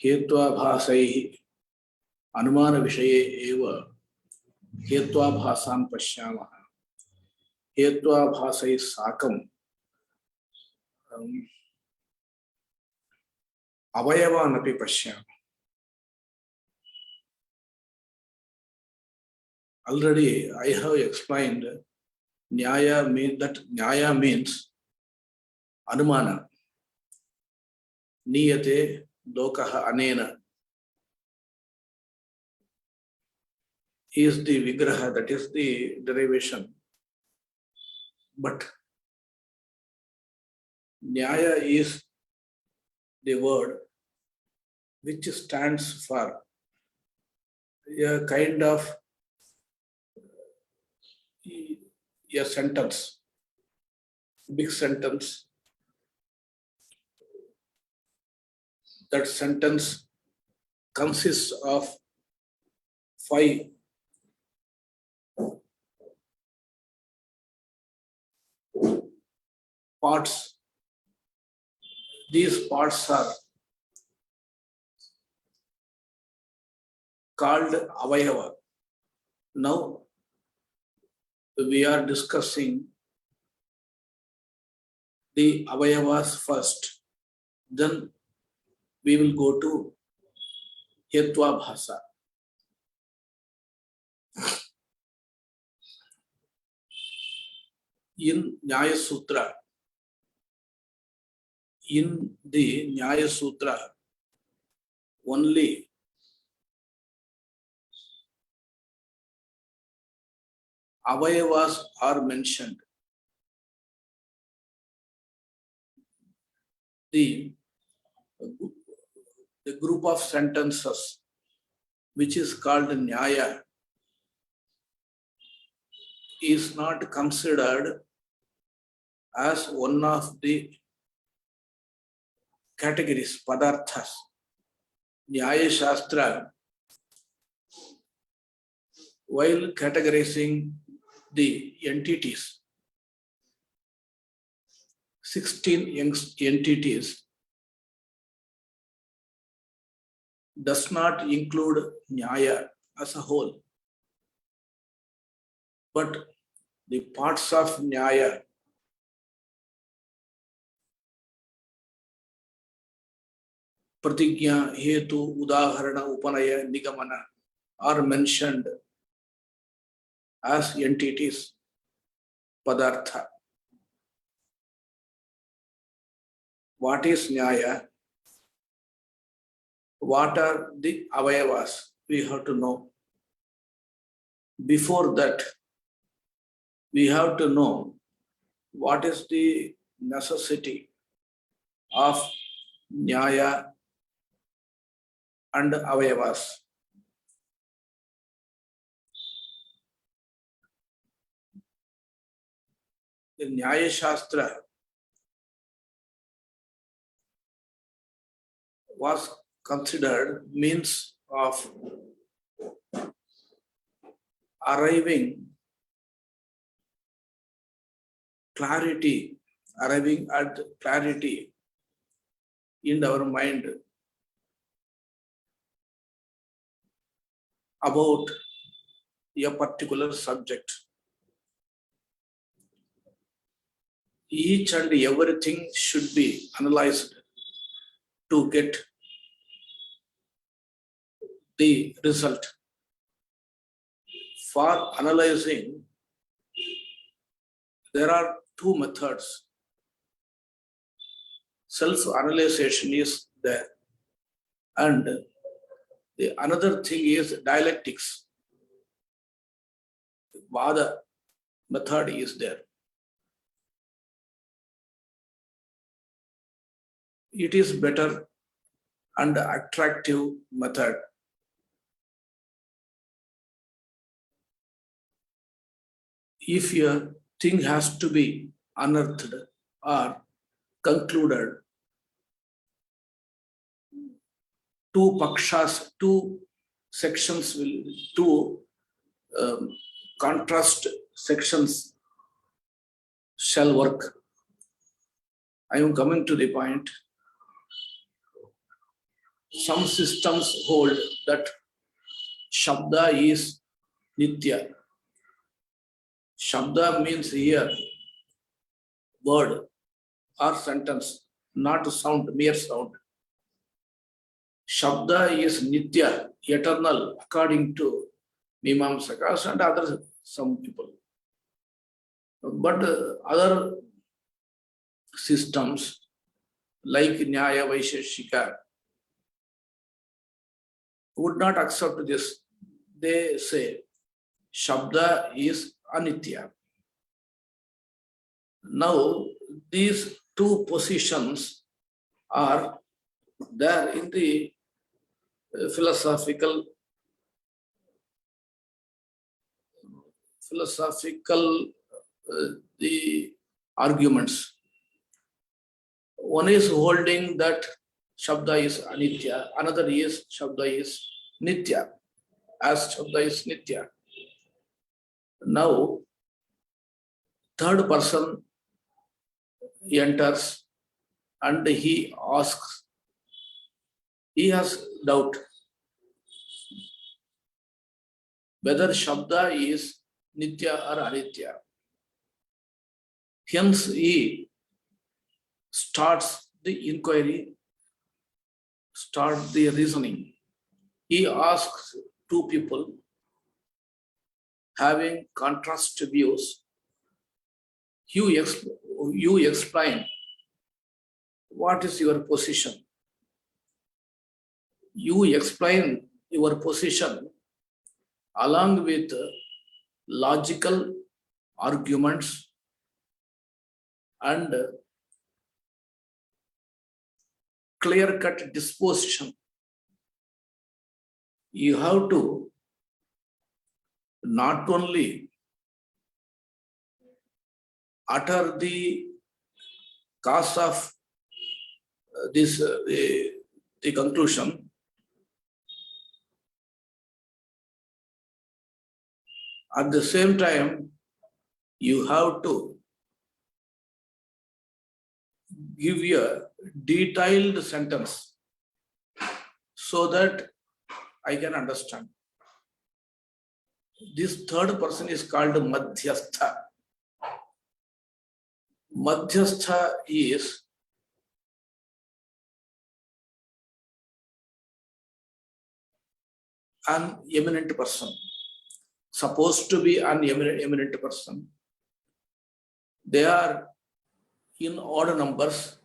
हेत्वाभासैः अनुमानविषये एव हेत्वाभासान् पश्यामः। हेत्वाभासैः साकं अवयवान् अपि पश्यामः। Already I have explained Nyaya means Anumana. Niyate lokaha anena is the vigraha, that is the derivation. But Nyaya is the word which stands for a kind of a sentence, big sentence. That sentence consists of 5 parts. These parts are called avayava. Now we are discussing the avayavas first, then we will go to hetva bhasa. In Nyaya Sutra, only avayavas are mentioned. The group of sentences which is called Nyaya is not considered as one of the categories, padarthas. Nyaya Sastra, while categorizing the entities, 16 entities, does not include Nyaya as a whole, but the parts of Nyaya Pratigya, Hetu, Udaharana, Upanaya, Nigamana are mentioned as entities, Padartha. What is Nyaya? What are the avayavas? We have to know. Before that, we have to know what is the necessity of Nyaya and avayavas. The Nyaya Sastra was considered means of arriving at clarity in our mind about a particular subject. Each and everything should be analyzed to get the result. For analyzing, there are 2 methods. Self-analyzation is there, and the another thing is dialectics. Vada method is there. It is better and attractive method. If a thing has to be unearthed or concluded, 2 pakshas, 2 sections will, 2 contrast sections shall work. I am coming to the point. some systems hold that Shabda is Nitya. Shabda means here word or sentence, not sound, mere sound. Shabda is Nitya, eternal, according to Mimamsakas and other some people. But other systems like Nyaya Vaisheshika would not accept this. They say Shabda is Anitya. Now, these two positions are there in the philosophical the arguments. One is holding that Shabda is Anitya, another is Shabda is Nitya, as Shabda is Nitya. Now, third person enters and he asks, he has doubt whether Shabda is Nitya or Anitya. Hence, he starts the inquiry, starts the reasoning. He asks two people having contrast views. You explain what is your position. You explain your position along with logical arguments and clear-cut disposition. You have to not only utter the cause of the conclusion, at the same time, you have to give a detailed sentence so that I can understand. This third person is called Madhyastha. Madhyastha is an eminent person, supposed to be an eminent person. They are in odd numbers,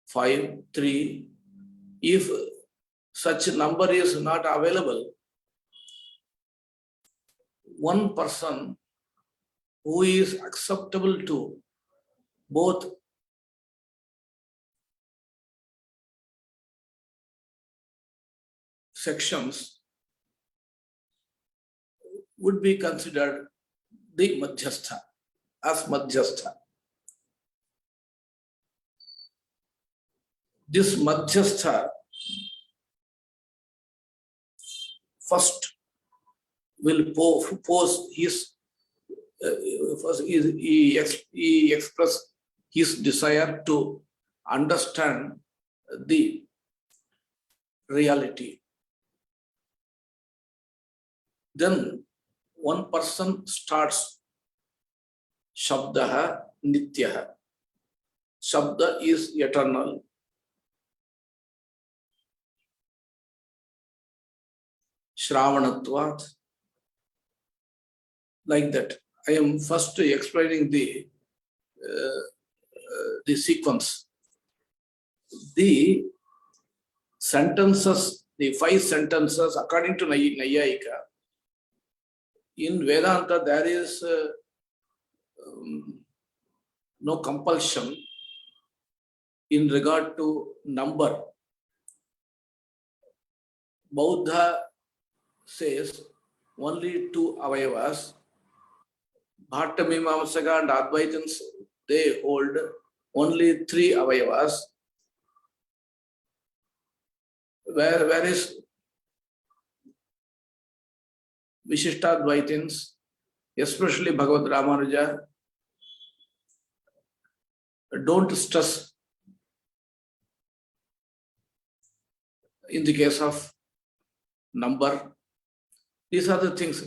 5, 3. If such number is not available, one person who is acceptable to both sections would be considered the Madhyastha, as Madhyastha. This Madhyastha first will pose his, first he express his desire to understand the reality. Then one person starts Shabdaha Nityaha. Shabda is eternal. Shravanatvat. Like that. I am first explaining the sequence. The sentences, the 5 sentences, according to Nyayika, in Vedanta there is no compulsion in regard to number. Buddha says only 2 avayavas. Bhatta Mimamsaka and Advaitins, they hold only 3 avayavas. Where is Vishishtadvaitins, especially Bhagavad Ramanuja, don't stress in the case of number. These are the things.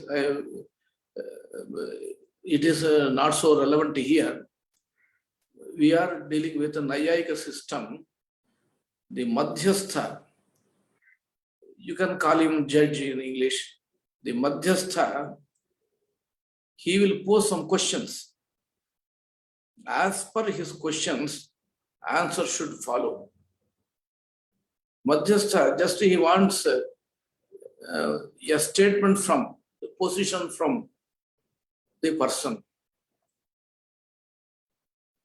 It is not so relevant here. We are dealing with a Nyayika system. The Madhyastha, you can call him judge in English. The Madhyastha, he will pose some questions. As per his questions, answer should follow. Madhyastha, just he wants a statement from, the position from the person.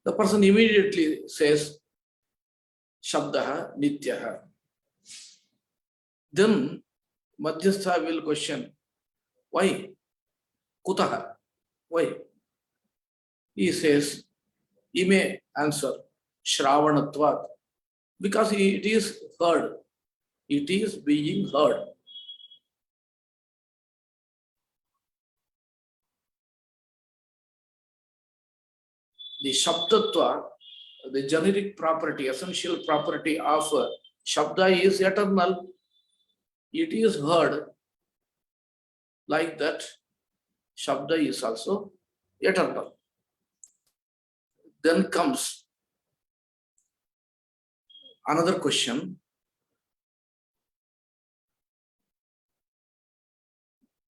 The person immediately says, Shabdaha Nityaha. Then Madhyastha will question, why? Kutaha? Why? He says, he may answer, Shravanatvat, because it is heard. It is being heard. The Shabdatva, the generic property, essential property of Shabda is eternal. It is heard. Like that, Shabda is also eternal. Then comes another question.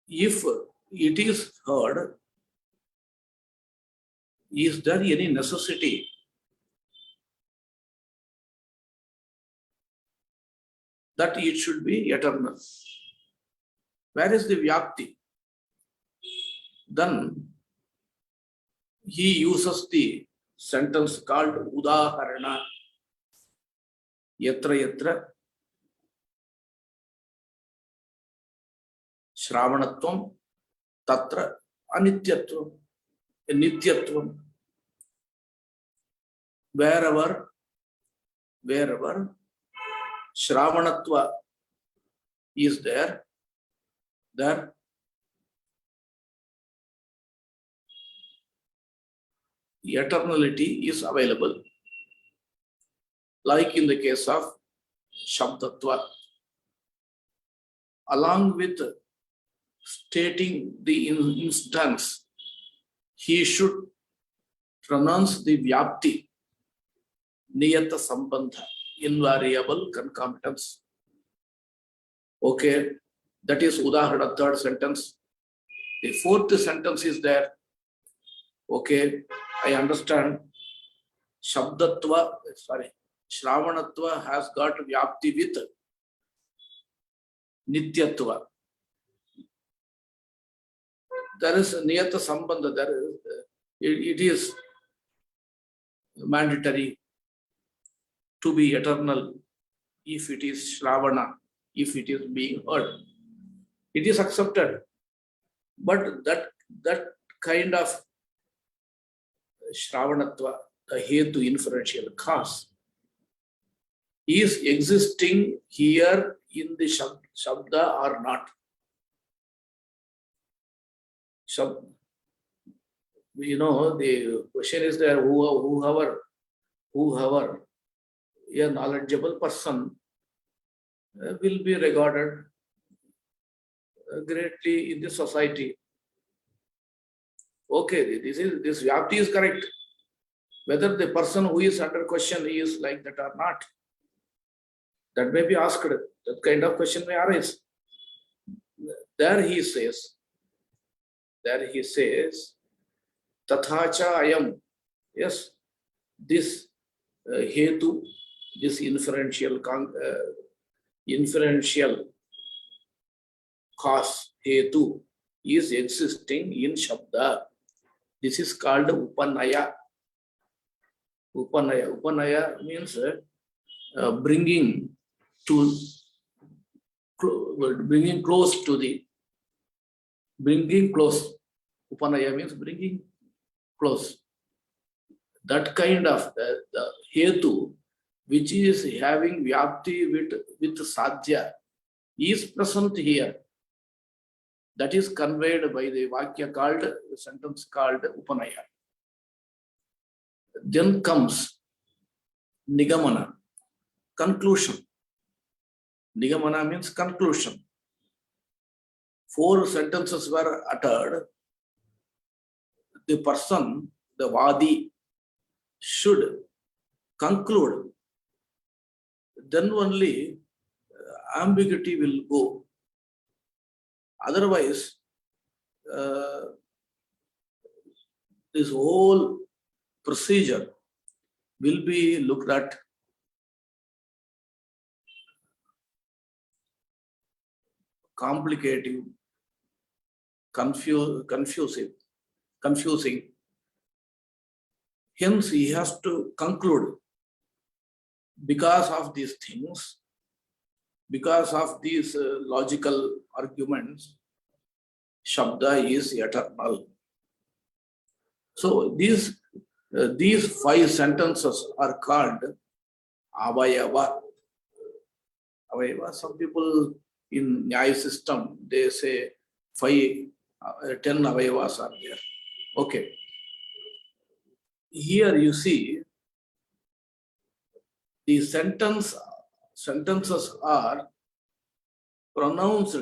If it is heard, is there any necessity that it should be eternal? Where is the Vyakti? Then he uses the sentence called Udaharana. Yatra yatra Shravanatvam Tatra Anityatvam. Nityatvam. Wherever Shravanatva is there eternality is available. Like in the case of Shabdatva. Along with stating the instance, he should pronounce the Vyapti, Niyata Sambandha, invariable concomitance. Okay, that is Udaharana, third sentence. The fourth sentence is there. Okay, I understand. Shravanatva has got Vyapti with Nityatva. There is Niyata Sambandha, it is mandatory to be eternal if it is Shravana, if it is being heard. It is accepted. But that kind of Shravanatva, the Hetu inferential cause, is existing here in the Shabda or not. You know, the question is there, whoever a knowledgeable person will be regarded greatly in the society. Okay, this Vyapti is correct. Whether the person who is under question is like that or not, that may be asked. That kind of question may arise. There he says, Tathacha ayam. Yes, this hetu, this inferential cause, hetu, is existing in Shabda. This is called Upanaya. Upanaya means bringing close. Upanaya means bringing close. That kind of the hetu, which is having Vyapti with Sadhya, is present here. That is conveyed by the Vakya the sentence called Upanaya. Then comes Nigamana, conclusion. Nigamana means conclusion. 4 sentences were uttered. The person, the Vadi, should conclude. Then only ambiguity will go. Otherwise, this whole procedure will be looked at complicated, confusing. Hence, he has to conclude. Because of these things, because of these logical arguments, Shabda is eternal. So these 5 sentences are called Avayava. Avayava. Some people in Nyaya system, they say 10 Avayavas are there. Okay. Here you see the sentences are pronounced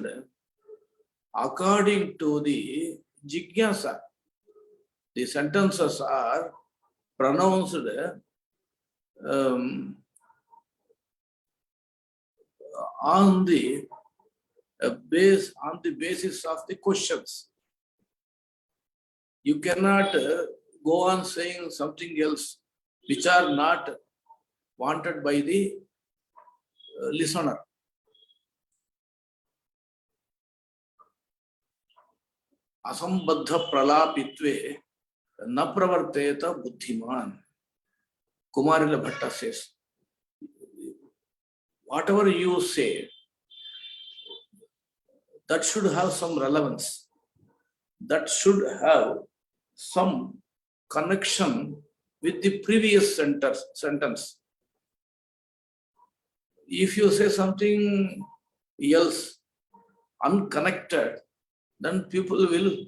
according to the jigyasa. The sentences are pronounced on the basis of the questions. You cannot go on saying something else which are not wanted by the listener. Asambadha pralapitve na pravarteta buddhiman. Kumarila Bhatta says, whatever you say, that should have some relevance. That should have some connection with the previous sentence. If you say something else, unconnected, then people will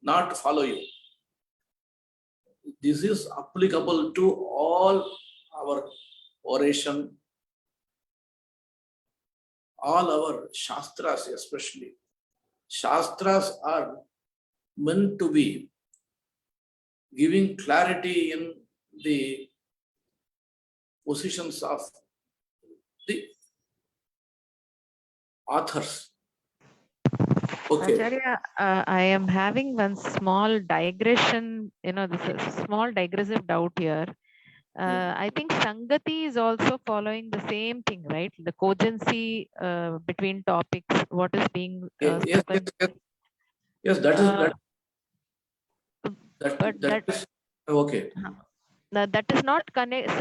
not follow you. This is applicable to all our oration, all our Shastras especially. Shastras are meant to be giving clarity in the positions of the authors. Okay. Acharya, I am having one small digression, this is a small digressive doubt here. I think Sangati is also following the same thing, right? The cogency between topics, what is being spoken. Yes, that is okay. That is not connect.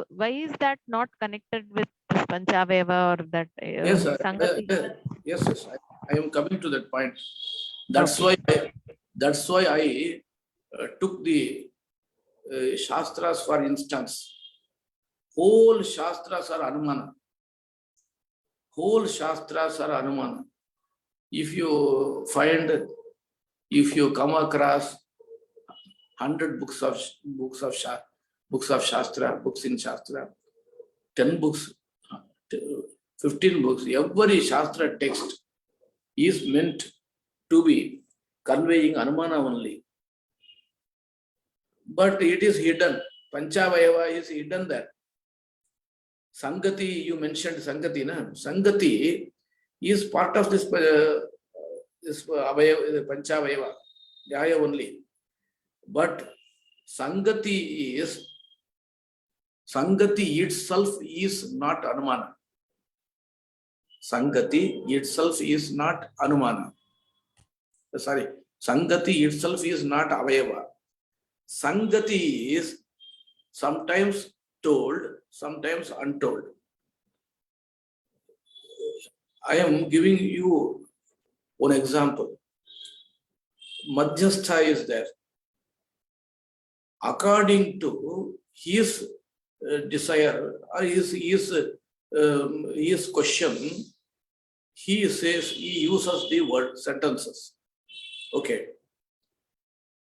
Why is that not connected with this Panchaveva or that Sangati? Yes. I am coming to that point. That's why I took the Shastras, for instance. Whole Shastras are Anumana. Whole Shastras are Anumana. If you come across 100 books of Shastra, books in Shastra, 10 books, 15 books, every Shastra text is meant to be conveying Anumana only. But it is hidden. Panchavayava is hidden there. Sangati, you mentioned Sangati, na? Sangati is part of this Panchavayava, Nyaya only. But Sangati itself is not Anumana. Sangati itself is not Anumana. Sorry, Sangati itself is not Avayava. Sangati is sometimes told, sometimes untold. I am giving you one example. Madhyastha is there. According to his desire or his question, he uses the word sentences. Okay.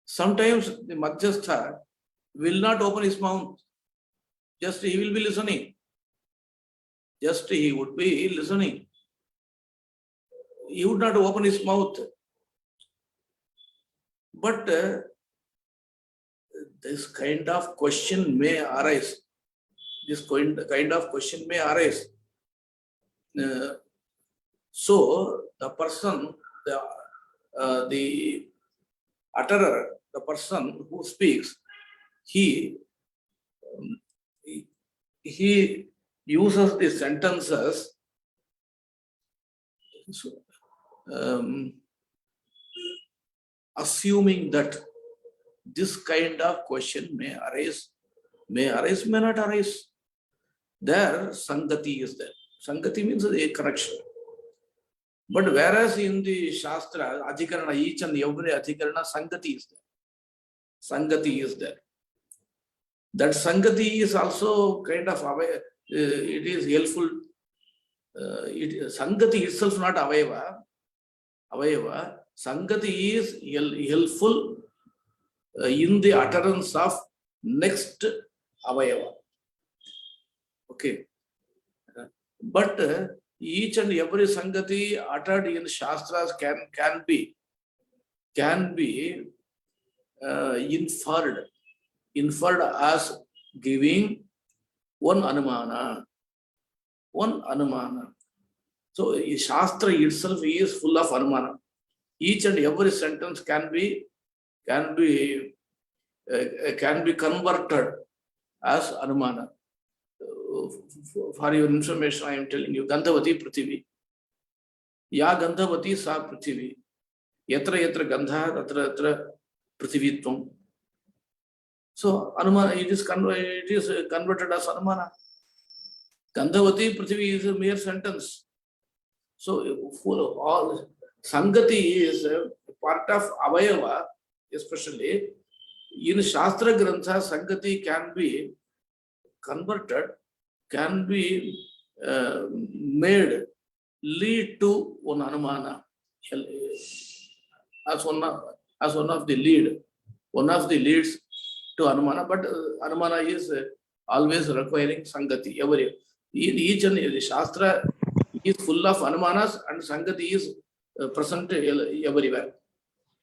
Sometimes the Madhyastha will not open his mouth. Just he will be listening. just he would be listening. He would not open his mouth. But this kind of question may arise. This kind of question may arise. So the person, the utterer, the person who speaks, he uses the sentences assuming that this kind of question may arise, may not arise. There, Sangati is there. Sangati means a connection. But whereas in the Shastra, Adhikarana, each and every Adhikarana, Sangati is there. Sangati is there. That Sangati is also kind of aware, it is helpful. Sangati itself not Avayava. Avayava. Sangati is helpful in the utterance of next Avayava. Okay. But each and every Sangati uttered in Shastras can be inferred as giving one Anumana. One Anumana. So Shastra itself is full of Anumana. Each and every sentence can be converted as Anumana. For your information, I am telling you, Gandhavati Prithivi. Ya Gandhavati sa Prithivi. Yatra yatra Gandha, tatra tatra Prithivitvam. So Anumana, it is converted as Anumana. Gandhavati Prithivi is a mere sentence. So full of all Sangati is a part of Avayava, especially in Shastra Grantha, Sangati can be converted, can be made lead to one Anumana as one of the leads to Anumana, but Anumana is always requiring Sangati. In each and every Shastra is full of Anumanas and Sangati is present everywhere.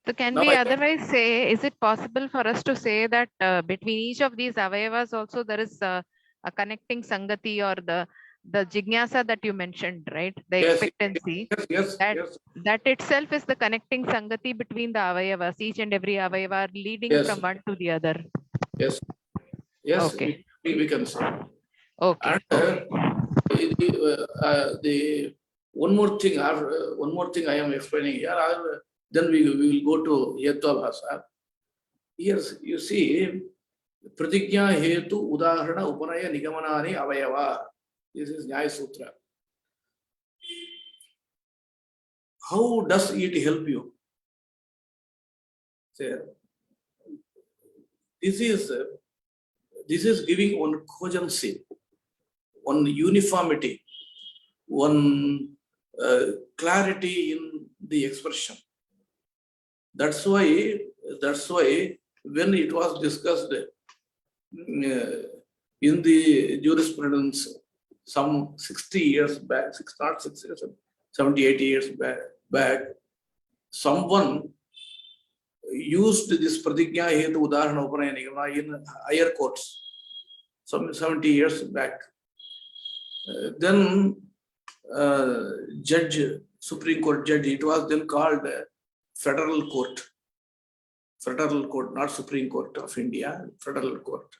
So can Now we otherwise say, is it possible for us to say that between each of these avayavas also there is a connecting Sangati or the jignasa that you mentioned, right? The expectancy. That itself is the connecting Sangati between the avayavas, each and every avayava leading from one to the other. Yes. Okay. We can say. Okay. And the one more thing I am explaining here. Then we will go to Yatva Bhasa. Here you see, Pratigya Hetu Udaharana Upanaya Nigamanani Avayava. This is Nyaya Sastra. How does it help you? This is giving one cogency, one uniformity, one clarity in the expression. That's why when it was discussed in the jurisprudence some 60 years back, 70, 80 years back, someone used this Pratigya Hetu Udaharana Upanaya Nigama in higher courts, some 70 years back. Then Supreme Court judge, it was then called Federal Court, not Supreme Court of India, Federal Court.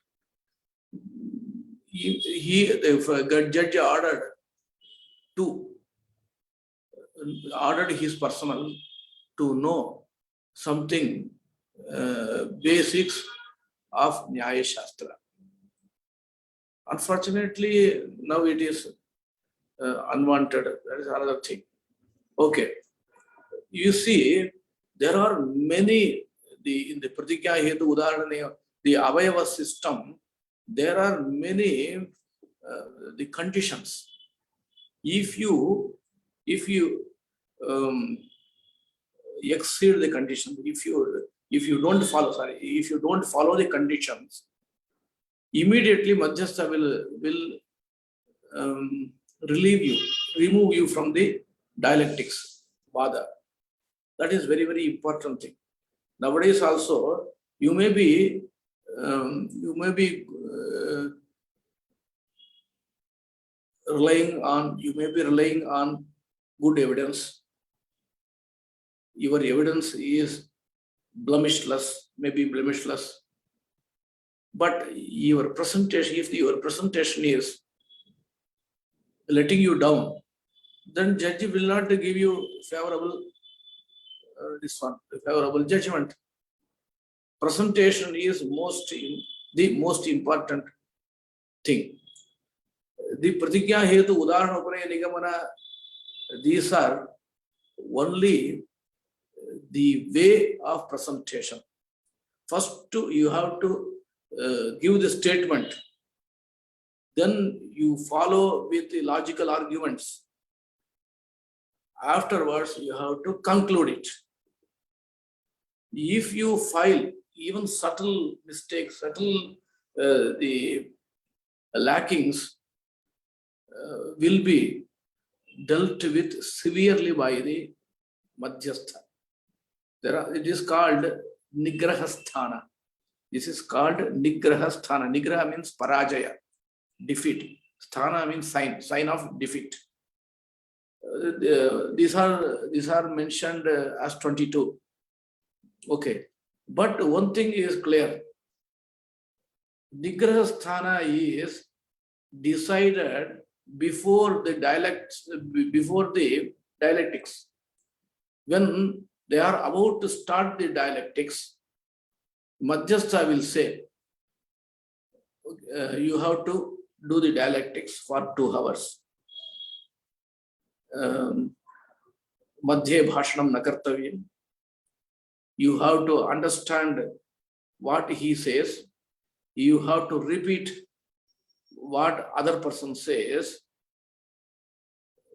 The judge ordered his personnel to know something basics of Nyaya Sastra. Unfortunately, now it is unwanted. That is another thing. Okay. You see, there are many, in the Pratigya Hetu Udaharana, the Avayava system, there are many the conditions. If you exceed the conditions, if you don't follow the conditions, immediately Madhyastha will remove you from the dialectics, vada. That is very, very important thing. Nowadays also, you may be relying on good evidence. Your evidence is blemishless, maybe blemishless. But your presentation, if your presentation is letting you down, then judge will not give you favorable favorable judgment. Presentation is the most important thing. The pratigya hetu, udarana upanaya nigamana, these are only the way of presentation. First, you have to give the statement. Then you follow with the logical arguments. Afterwards, you have to conclude it. If you file even subtle mistakes, the lackings will be dealt with severely by the madhyastha. It is called nigrahasthana. This is called nigrahasthana. Nigraha means parajaya, defeat. Sthana means sign of defeat. These are mentioned as 22. Okay, but one thing is clear. Nigrahasthana is decided before the dialectics. When they are about to start the dialectics, Madhyastha will say, you have to do the dialectics for 2 hours. Madhye bhashanam nakartavyam. You have to understand what he says. You have to repeat what other person says.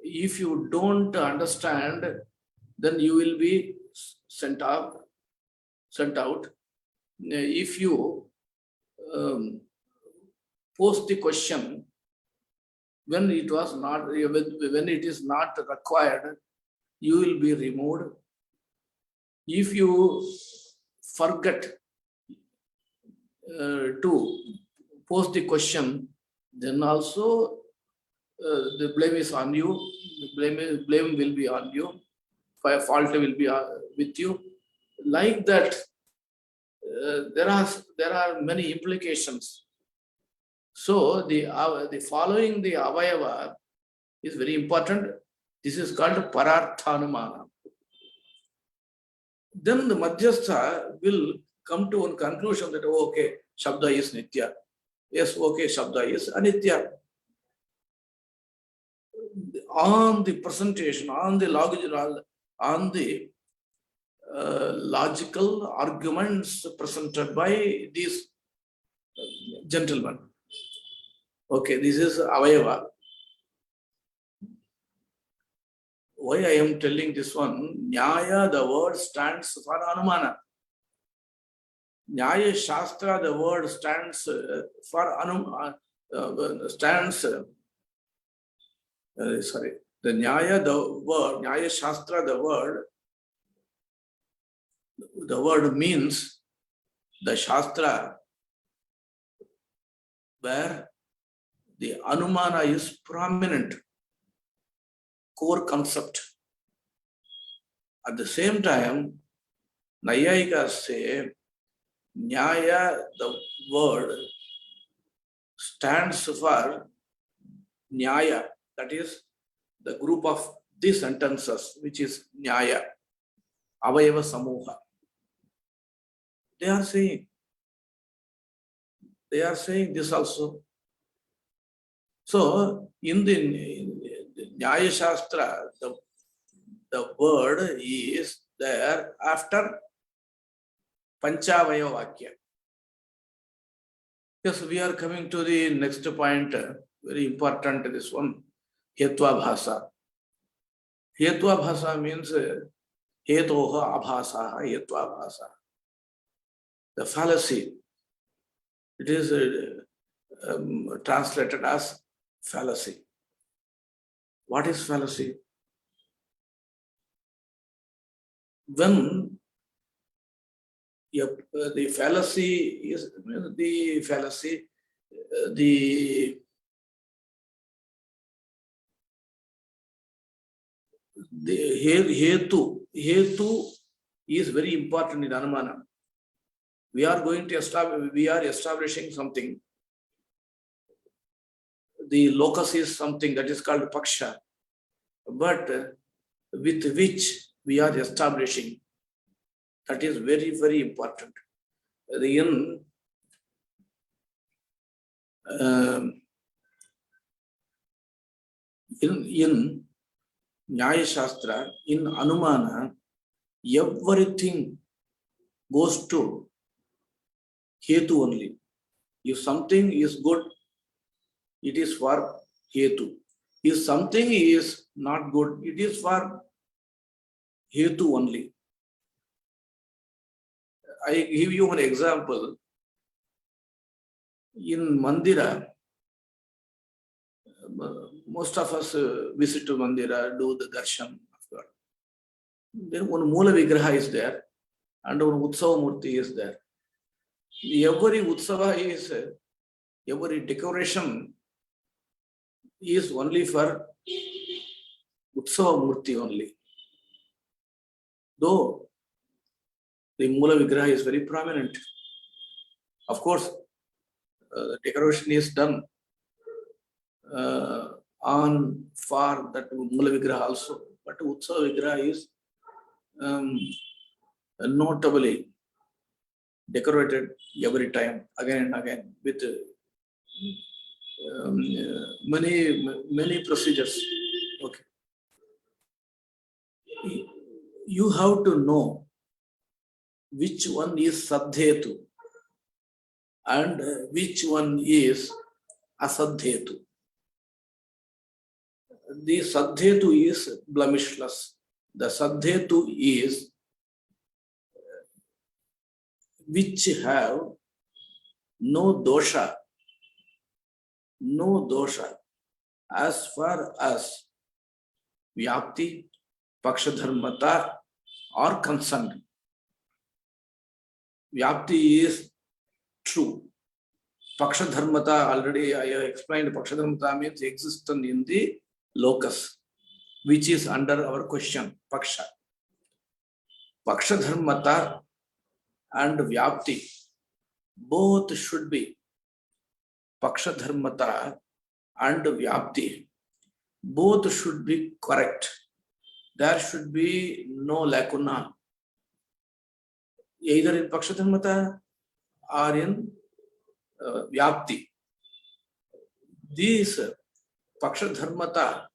If you don't understand, then you will be sent out. If you post the question when it is not required, you will be removed. If you forget to post the question, then also the blame is on you. The blame will be on you. Fault will be with you. Like that, there are many implications. So the following the avayava is very important. This is called pararthanumana. Then the madhyastha will come to one conclusion that, oh, okay, shabda is nitya. Yes, okay, shabda is anitya. On the presentation, on the logical arguments presented by these gentlemen. Okay, this is avayava. Why I am telling this one? Nyaya, the word stands for anumana. Nyaya Sastra, the word stands for the Nyaya, the word, Nyaya Sastra, the word means the Shastra where the Anumana is prominent, core concept. At the same time, Nayayikas say, Nyaya, the word, stands for Nyaya, that is the group of these sentences, which is Nyaya, Avayava Samuha. They are saying this also. So, in the Nyaya Shastra, the word is there after Panchavaya Vakya. Yes, we are coming to the next point, very important, this one, Hetva Bhasa. Hetva Bhasa means Hetoha Abhasa, Hetva Bhasa. The fallacy. It is translated as fallacy. What is fallacy? When the fallacy is the fallacy, the hetu is very important in Anumana. We are establishing something. The locus is something that is called paksha, but with which we are establishing. That is very, very important. In Nyaya Sastra, in Anumana, everything goes to hetu only. If something is good, it is for hetu. If something is not good, it is for hetu only. I give you an example. In Mandira, most of us visit to Mandira, do the darshan of God. Then one Mula Vigraha is there and one Utsava Murti is there. Every Utsava is, every decoration is only for Utsava Murti only. Though the Mula Vigraha is very prominent. Of course, decoration is done on for that Mula Vigraha also, but Utsava Vigraha is notably decorated every time, again and again, with many procedures. Okay, you have to know which one is sadhetu and which one is asadhetu. The sadhetu is blemishless. The sadhetu is which have no dosha, as far as vyapti, pakshadharmata are concerned. Vyapti is true. Pakshadharmata, already I explained, pakshadharmata means existence in the locus, which is under our question, paksha. Pakshadharmata and vyapti, both should be pakshadharmata and vyapti, both should be correct. There should be no lacuna, either in pakshadharmata or in vyapti. These pakshadharmata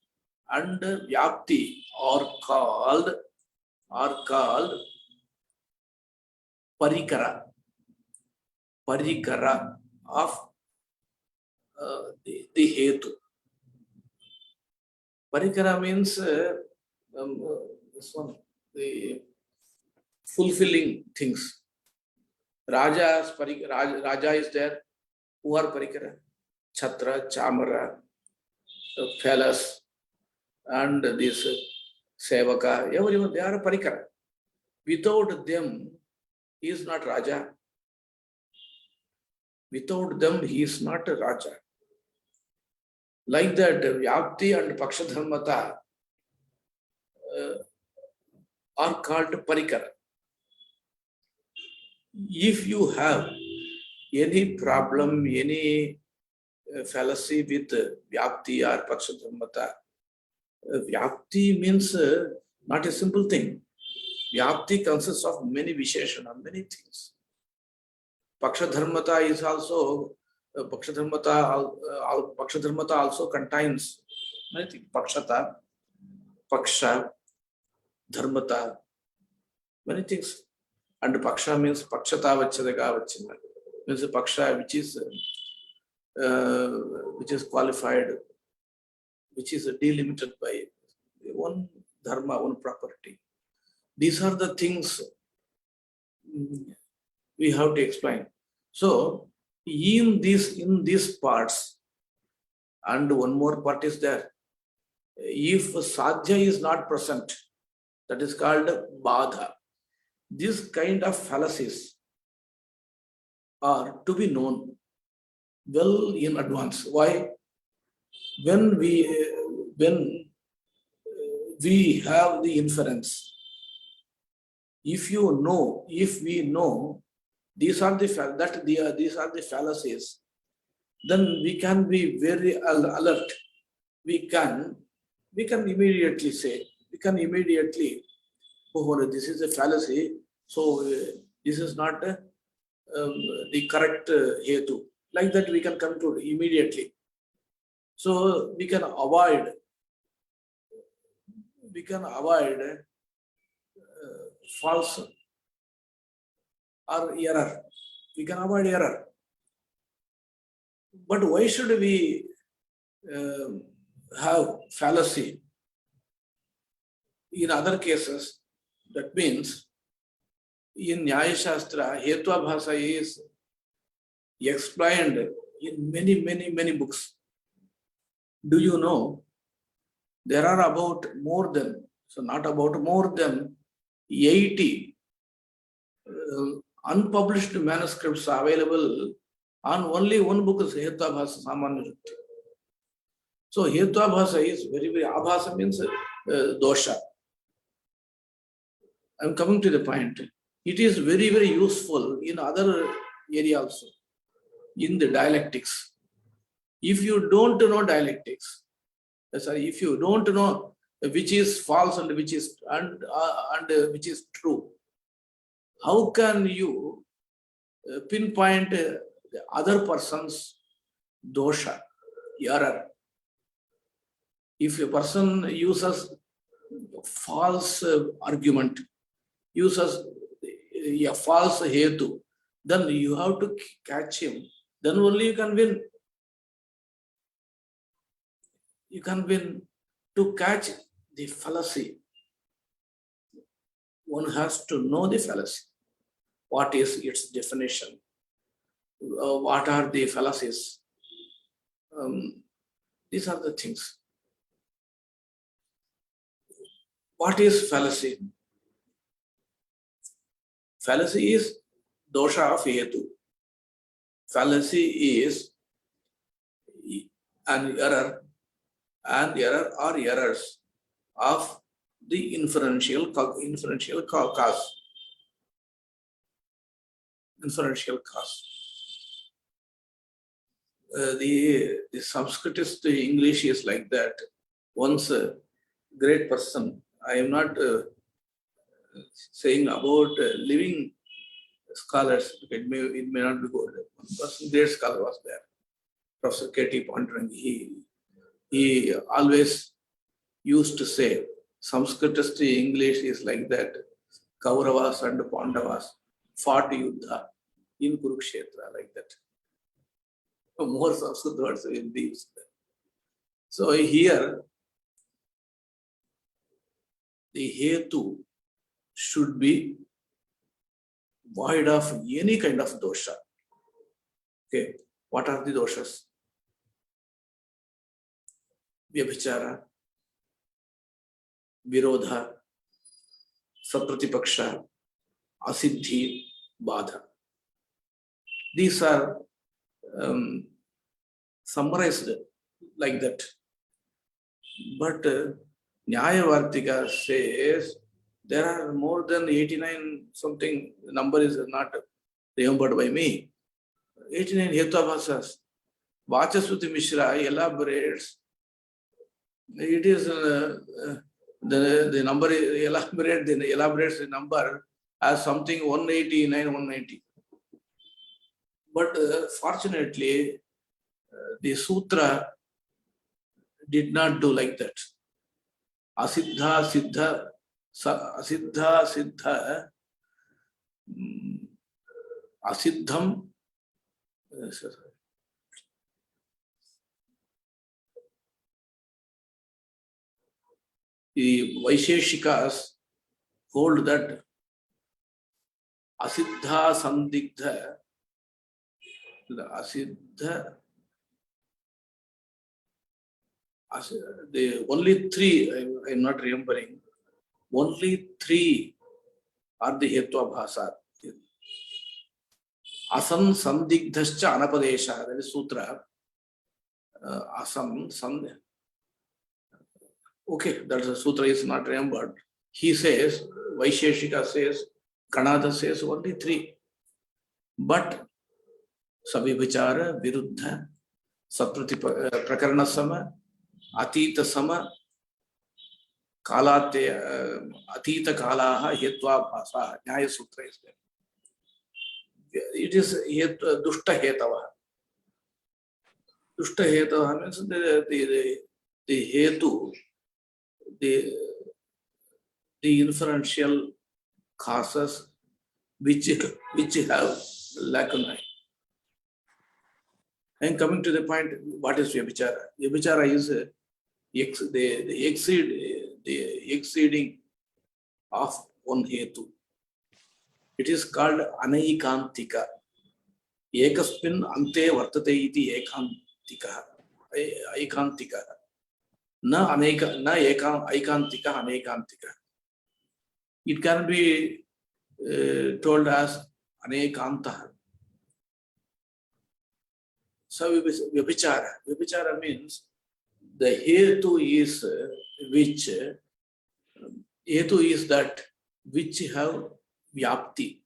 and vyapti are called parikara of the hetu. Parikara means this one, the fulfilling things. Raja is there. Who are parikara? Chhatra, chamara, phallus, and this sevaka, everyone, they are a parikara. Without them, he is not Raja. Without them, he is not a Raja. Like that, Vyapti and Pakshadharmata are called parikara. If you have any problem, any fallacy with Vyapti or Pakshadharmata, Vyapti means not a simple thing. Vyapti consists of many visheshana, many things. Pakshadharmata is also, Pakshadharmata also contains many things. Pakshata, Paksha, Dharmata, many things. And Paksha means Pakshata Vachadaka Vachina. Means a Paksha which is qualified, which is delimited by one dharma, one property. These are the things we have to explain. So in these parts, and one more part is there. If sadhya is not present, that is called badha. This kind of fallacies are to be known well in advance. Why? When when we have the inference, if we know these are the these are the fallacies, then we can be very alert. We can immediately say, oh, this is a fallacy, so this is not the correct hetu. Like that, we can conclude immediately. So we can avoid false or error. We can avoid error. But why should we have fallacy in other cases? That means in Nyaya Sastra, Hetwabhasa is explained in many books. Do you know there are about more than 80 unpublished manuscripts available on only one book is Hetwabhasa Samanya. So Hetwabhasa is very abhasa means dosha. I'm coming to the point. It is very useful in other area also, in the dialectics. If you don't know dialectics, if you don't know which is false and which is which is true, how can you pinpoint the other person's dosha, error? If a person uses false argument, uses a false hetu, then you have to catch him. Then only you can win. You can win. To catch the fallacy, one has to know the fallacy. What is its definition? What are the fallacies? These are the things. What is fallacy? Fallacy is dosha of hetu. Fallacy is an error, and error or errors of the inferential cause. The Sanskritist English is like that. Once a great person, I am not saying about living scholars, it may not be good. One person, great scholar was there, Professor K.E.Devanathan. He always used to say, Sanskritist English is like that. Kauravas and Pandavas fought Yuddha in Kurukshetra, like that. More Sanskrit words will be used there. So here, the hetu should be void of any kind of dosha. Okay, what are the doshas? Vyabhichara, Virodha, Sapratipaksha, Asiddhi, Badha. These are summarized like that. But Nyaya Vartika says there are more than 89 something, the number is not remembered by me. 89 Hetwabhasas. Vachaswati Mishra elaborates. It is the number elaborates the number as something 189, 190. But fortunately, the sutra did not do like that. Asiddha, siddha, asiddha, siddha, asiddham. The Vaisheshikas hold that asiddha sandigdha, the asiddha The only three, I'm not remembering, only three are the Hetva Asam Sandigdhascha Anapadesha, that is Sutra. Asam Sand. Okay, that Sutra is not remembered. He says, Vaisheshika says, Kanada says only three. But Savivichara, Viruddha, Saprati Prakarana Sama, Atita Sama, Kalate, Atita Kalaha, Hetva Bhasa, Nyaya Sutra is there. It is Dushta Hetava. Dushta Hetava means the Hetu, the inferential causes which have lacunae. And coming to the point, what is Vyabhichara? Vyabhichara is the exceeding of one hetu. It is called anaikantika. Ekaspin ante vartate iti ekantika. Ekantika. Na ekantika anaikantika. It can be told as anekanta. So Vyabhichara. Vyabhichara means the hetu is which hetu is that which have vyapti.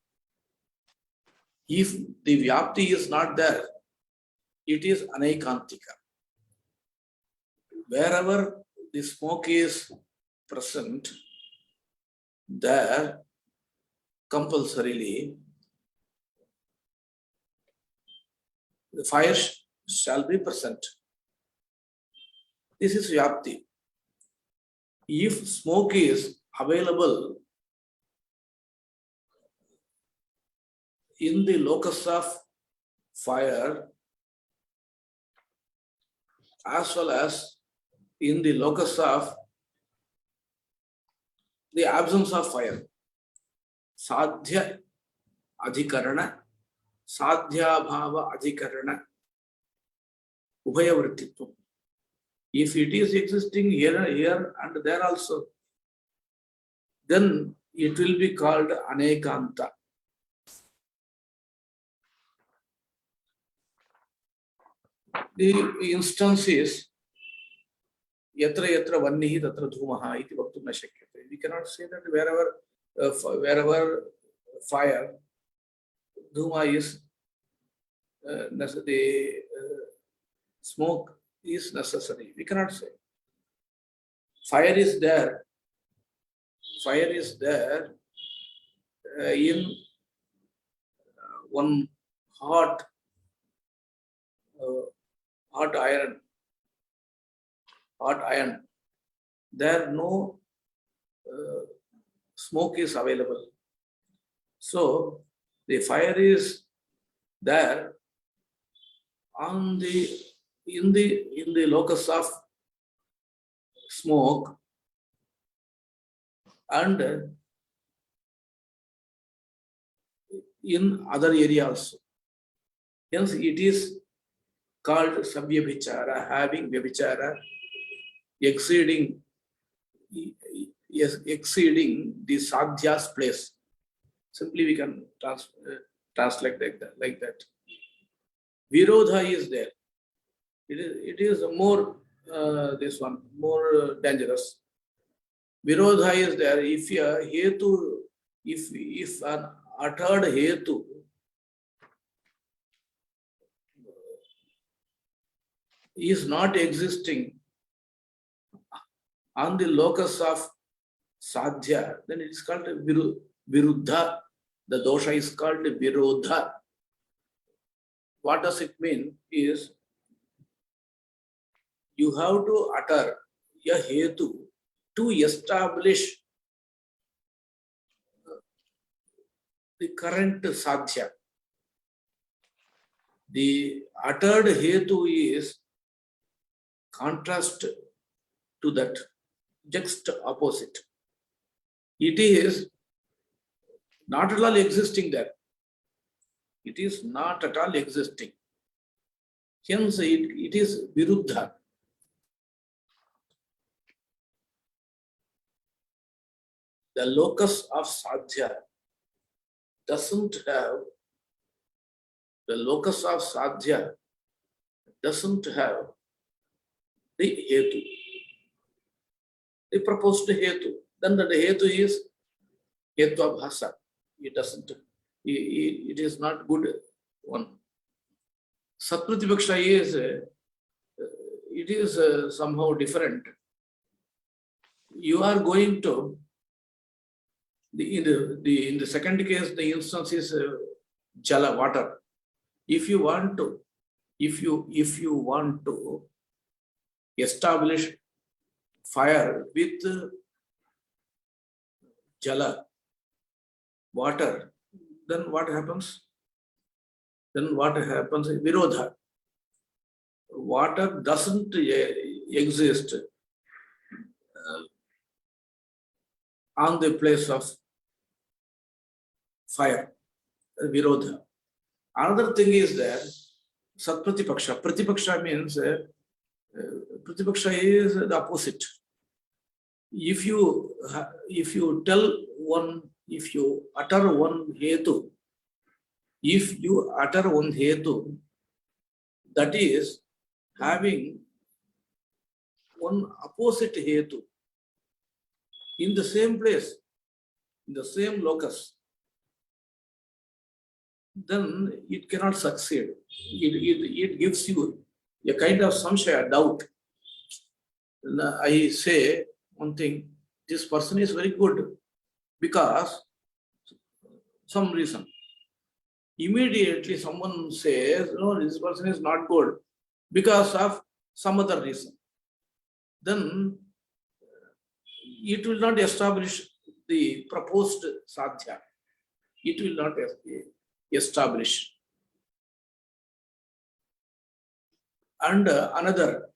If the vyapti is not there, it is anaikantika. Wherever the smoke is present, there compulsorily the fire shall be present. This is vyapti. If smoke is available in the locus of fire as well as in the locus of the absence of fire, sadhya adhikarana, sadhya bhava adhikarana, ubhaya vrittitvam. If it is existing here and there also, then it will be called anekanta. The instance is yatra yatra vannihi tatra dhumaha iti vaktum na shakyate. We cannot say that wherever fire, dhuma is the smoke is necessary. We cannot say. Fire is there. Fire is there in one hot iron. There no smoke is available. So the fire is there on in the locus of smoke and in other areas. Hence it is called Savyabhichara, having Vyabhichara, exceeding the sadhya's place. Simply we can translate like that. Virodha is there. It is more this one more dangerous. Virodha is there. If a hetu, if an uttered hetu is not existing on the locus of sadhya, then it is called viruddha. The dosha is called virodha. What does it mean is you have to utter a hetu to establish the current sadhya. The uttered hetu is contrast to that, just opposite. It is not at all existing there. It is not at all existing. Hence, it is viruddha. the locus of sadhya doesn't have the locus of sadhya doesn't have the hetu, the proposed hetu. Then the hetu is hetvabhasa. It doesn't. It is not good one. Satpratipaksha is it is somehow different. You are going to in the second case, the instance is jala, water. If you want to establish fire with jala, water, then what happens? Then what happens is virodha. Water doesn't exist on the place of fire, virodha. Another thing is that satpratipaksha. Pratipaksha means pratipaksha is the opposite. If you utter one hetu, that is having one opposite hetu in the same place, in the same locus, then it cannot succeed. It gives you a kind of samshaya, doubt. I say one thing, this person is very good because some reason. Immediately someone says, no, this person is not good because of some other reason. Then it will not establish the proposed sadhya. It will not establish. And another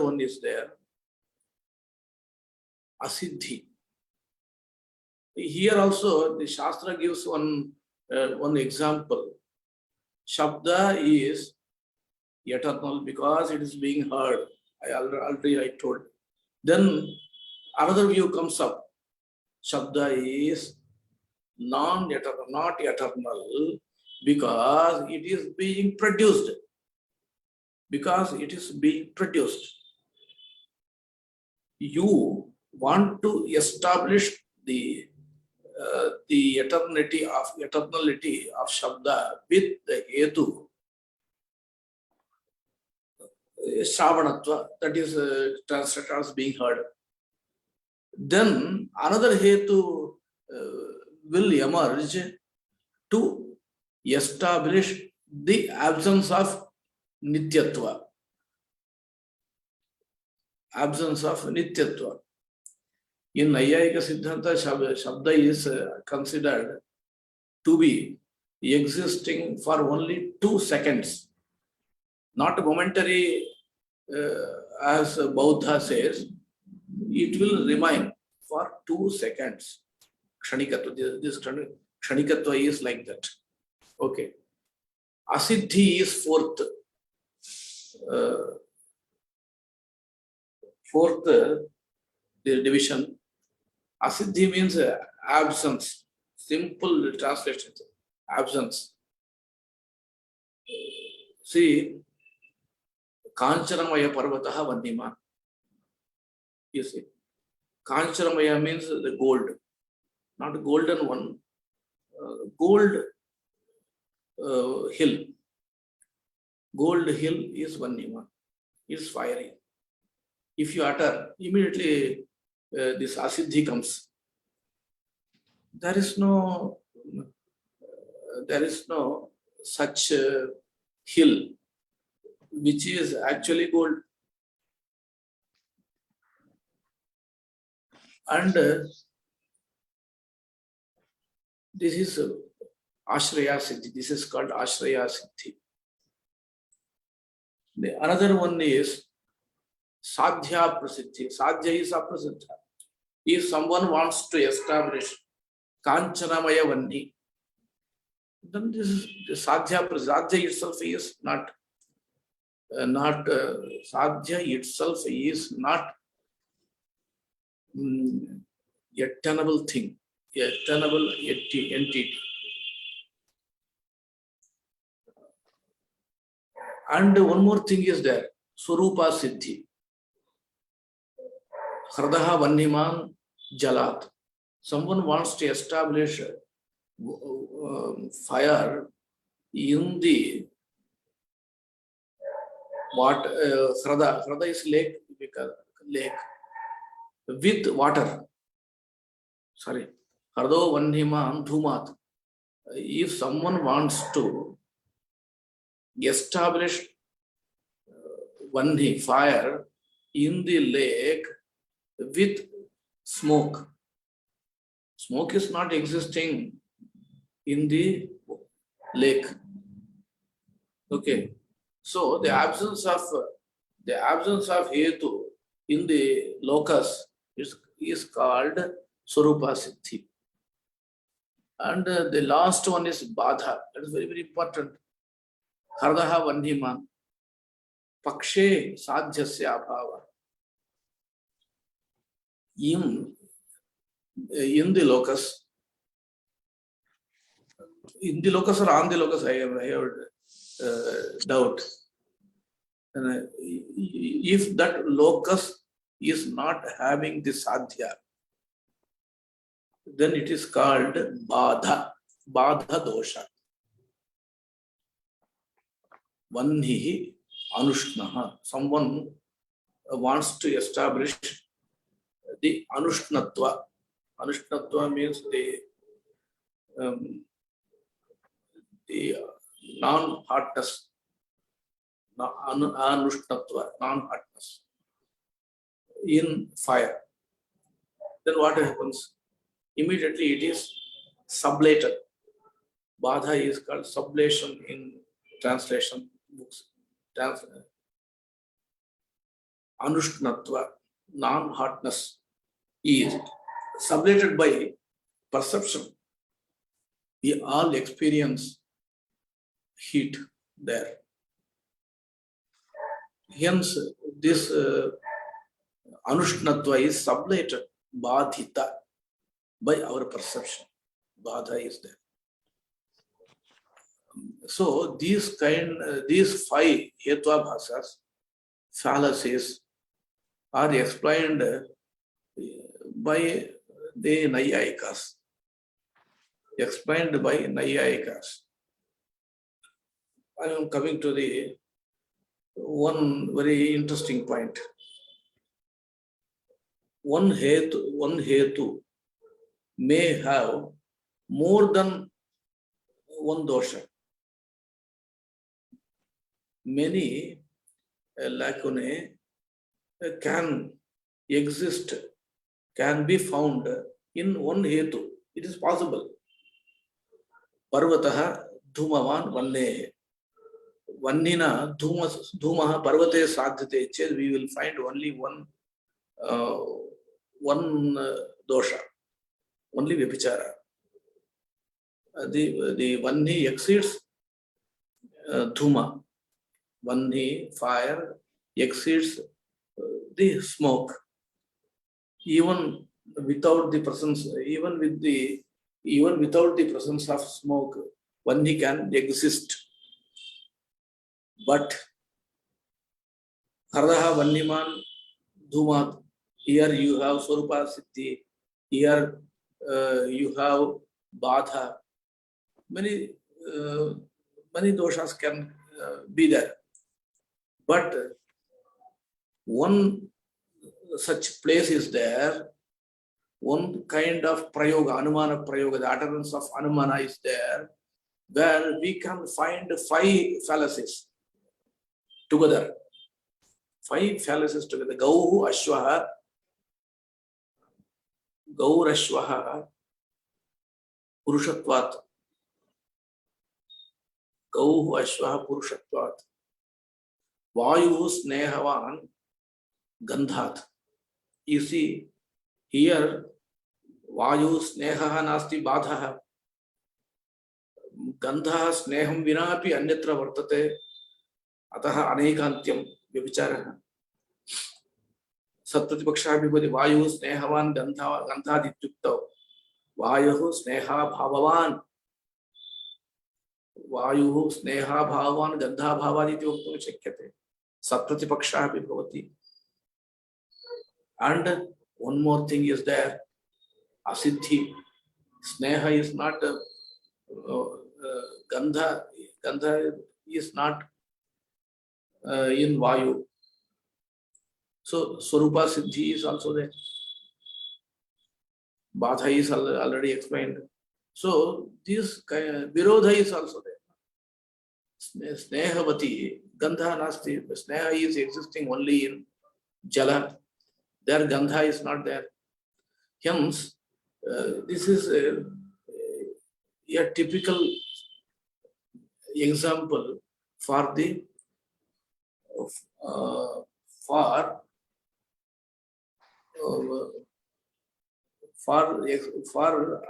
one is there, asiddhi. Here also the Shastra gives one example. Shabda is eternal because it is being heard. I told. Then another view comes up. Shabda is not eternal because it is being produced. You want to establish the eternality of Shabda with the hetu, Shravanatva, that is translated as being heard. Then another hetu will emerge to establish the absence of nityatva. In Nyaya Siddhanta, Shabda is considered to be existing for only 2 seconds, not momentary, as Bauddha says. It will remain for 2 seconds. Kshanikatva. This Kshanikatva is like that. Okay. Asiddhi is fourth the division. Asiddhi means absence. Simple translation. Absence. See, Kancharamaya Parvataha Vandima. You see, Kancharamaya means the gold, not the golden one. Gold hill. Gold hill is Vandima. It's fiery. If you utter, immediately this asiddhi comes. There is no such hill which is actually gold. And this is Ashraya Siddhi. This is called Ashraya Siddhi. The another one is Sadhya Prasiddhi. Sadhya is Aprasiddha. If someone wants to establish Kanchanamaya Vandi, then this is the Sadhya. Sadhya itself is not Sadhya itself is not a tenable thing, a tenable entity. And one more thing is there, Swarupa Siddhi. Hardaha Vanniman Jalat. Someone wants to establish fire in the what Hrada is lake, lake with water. Sorry, Hardo Vanniman Dhumat. If someone wants to establish Vanni fire in the lake with smoke, smoke is not existing in the lake. Okay, so the absence of hetu in the locus is called Swarupa Siddhi. And the last one is Badha. That is very, very important. Hardaha Vanniman. Pakshe Sadhyasya Abhava. In the locus, or on the locus, I have doubt. And if that locus is not having the sadhya, then it is called Badha dosha. Vannihi Anushnaha. Someone wants to establish the Anushnatva. Anushnatva means the non-hardness. Anushnatva, non-hardness in fire. Then what happens? Immediately it is sublated. Badha is called sublation in translation books. Anushnatva, non-hardness, is sublated by perception. We all experience heat there. Hence, this Anushnatva is sublated, Badhita, by our perception. Badha is there. So these five Hetvabhasas, fallacies, are explained by the Nyayikas. Explained by Nyayikas. I am coming to the one very interesting point. One hetu may have more than one dosha. Many lacunae can exist, can be found in one hetu. It is possible. Parvataha dhumavan vannehe. Vannina dhumaha parvate sadhyate ched, we will find only one dosha, only vibhichara. The vanni exceeds dhuma. Vanni, fire, exceeds the smoke. Even without the presence, even without the presence of smoke, vanni can exist. But Hardaha Vanniman Dhumat, here you have Swarupa Siddhi, here you have Badha. Many doshas can be there. But one such place is there, one kind of prayoga, Anumana prayoga, the utterance of Anumana is there, where we can find five fallacies together. Five fallacies together. Gauhu Ashwaha, Gaur Ashwaha, Purushatvat. Gauhu Ashwaha Purushatvat. Vayu Snehavan Gandhat. You see, here Vayu Snehaha Nasti Badhaha. Gandha Sneham Vinapi Anyatra Vartate. Ataha Anekantyam Vibhicharaha. Satpratipakshah bhivati Vayu Snehavan Gandhadityukta. Vayu Sneha Bhavavan. Vayu Sneha Bhavavan Gandha Bhavadityukta Shakyate. Satpratipakshah bhivati. And one more thing is there. Asiddhi. Sneha is not Gandha. Gandha is not in Vayu. So Swarupa Siddhi is also there. Badha is already explained. So this Virodha is also there. Snehavati, Gandha Nasti. Sneha is existing only in Jala. There Gandha is not there. Hence, this is a typical example for the for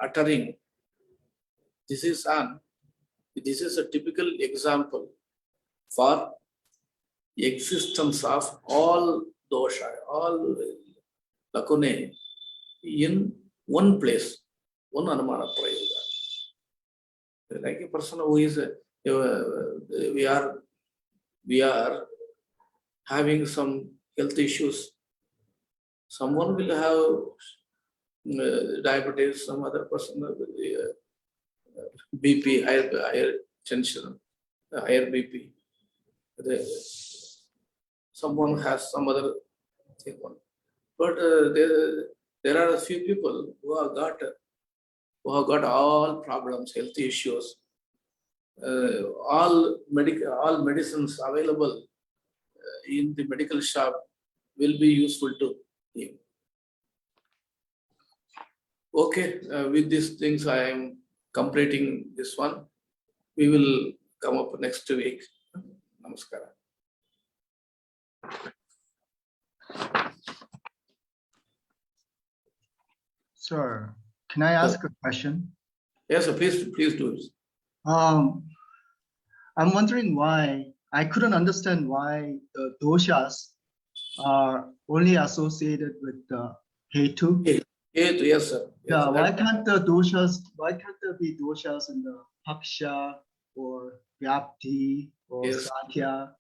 uttering. This is a typical example for existence of all dosha, all lakune in one place, one anumana prayoga. Like a person who is we are having some health issues. Someone will have diabetes, some other person BP, higher tension, higher BP. Someone has some other thing. But there are a few people who have got all problems, health issues, all medicines available in the medical shop will be useful to him. Okay, with these things I am completing this one. We will come up next week. Namaskara. Sir, can I ask a question? Yes, sir, please do it. I'm wondering why, I couldn't understand why the doshas are only associated with the hetu. Hetu, yes, sir. Yes, Yeah, why can't there be doshas in the paksha or vyapti or Yes. satya?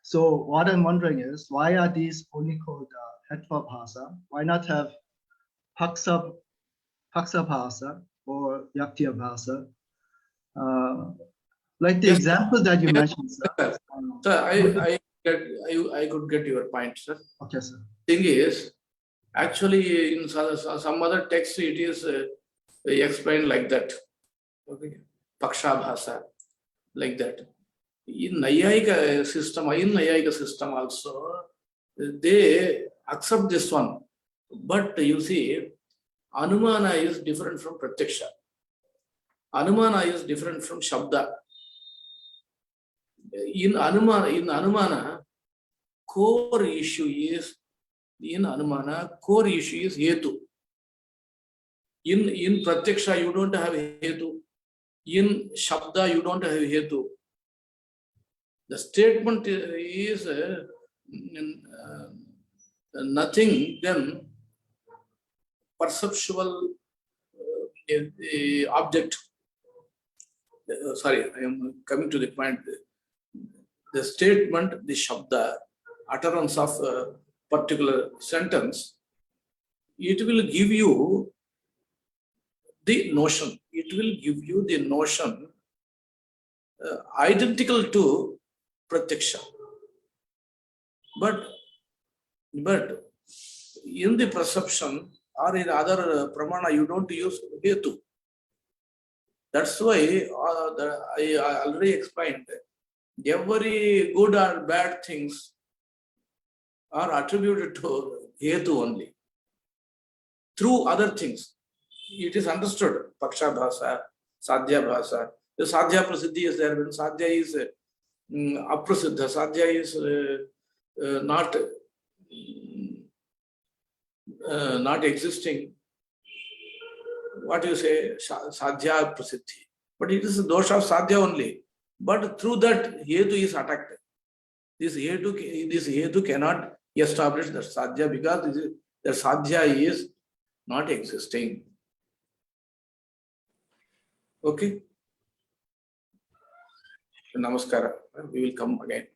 So what I'm wondering is, why are these only called hetva bhasa? Why not have paksa bhasa or vyapti bhasa? Like the Yes, example that you yes, mentioned, sir. sir, I could get your point, sir. Okay, sir. Thing is, actually, in some other text, it is explained like that. Okay, paksha bhasa, like that. In Nyaya system also, they accept this one. But you see, Anumana is different from Pratyaksha. Anumana is different from Shabda. In Anumana, core issue is Hetu. In Pratyaksha, you don't have Hetu. In Shabda, you don't have Hetu. The statement is nothing than perceptual object. Sorry, I am coming to the point. The statement, the Shabda, utterance of a particular sentence, it will give you the notion. It will give you the notion identical to Pratyaksha. But in the perception or in other pramana, you don't use hetu. That's why I already explained. Every good or bad things are attributed to hetu only. Through other things, it is understood. Paksha bhasa, sadhya bhasa. The sadhya prasiddhi is there. When sadhya is aprasiddha, sadhya is not existing. What do you say? Sadhya prasiddhi. But it is a dosha of sadhya only. But through that, hetu is attacked. This hetu cannot He established that sadhya because the sadhya is not existing. Okay. Namaskara. We will come again.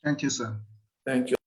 Thank you, sir. Thank you.